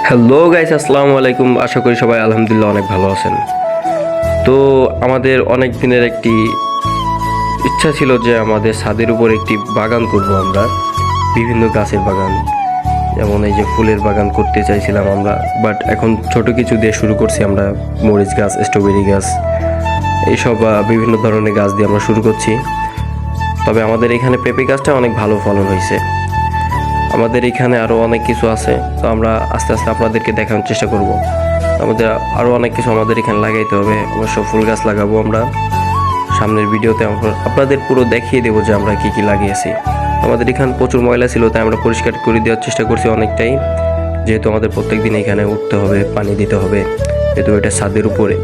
Hello guys, আসসালামু আলাইকুম। আশা করি সবাই আলহামদুলিল্লাহ অনেক ভালো আছেন। তো আমাদের অনেক দিনের একটি ইচ্ছা ছিল যে আমাদের ছাদের উপর একটি বাগান করব আমরা, বিভিন্ন গাছের বাগান। যেমন এই যে ফুলের বাগান করতে চাইছিলাম আমরা, বাট এখন ছোট কিছু দিয়ে শুরু করছি আমরা। মরিচ গাছ, স্ট্রবেরি গাছ, এইসব বিভিন্ন ধরনের গাছ দিয়ে আমরা শুরু করছি। তবে আমাদের এখানে পেঁপে গাছটা অনেক ভালো ফলন হয়েছে। আমাদের এখানে আরও অনেক কিছু আছে, তো আমরা আস্তে আস্তে আপনাদেরকে দেখানোর চেষ্টা করব। আমাদের আরও অনেক কিছু আমাদের এখানে লাগাইতে হবে। অবশ্য ফুল গাছ লাগাবো আমরা সামনের ভিডিওতে। আপনাদের পুরো দেখিয়ে দেবো যে আমরা কী কী লাগিয়েছি। আমাদের এখানে প্রচুর ময়লা ছিল, তাই আমরা পরিষ্কার করে দেওয়ার চেষ্টা করছি অনেকটাই। যেহেতু আমাদের প্রত্যেক দিন এখানে উঠতে হবে, পানি দিতে হবে, যেহেতু এটা ছাদের উপরে।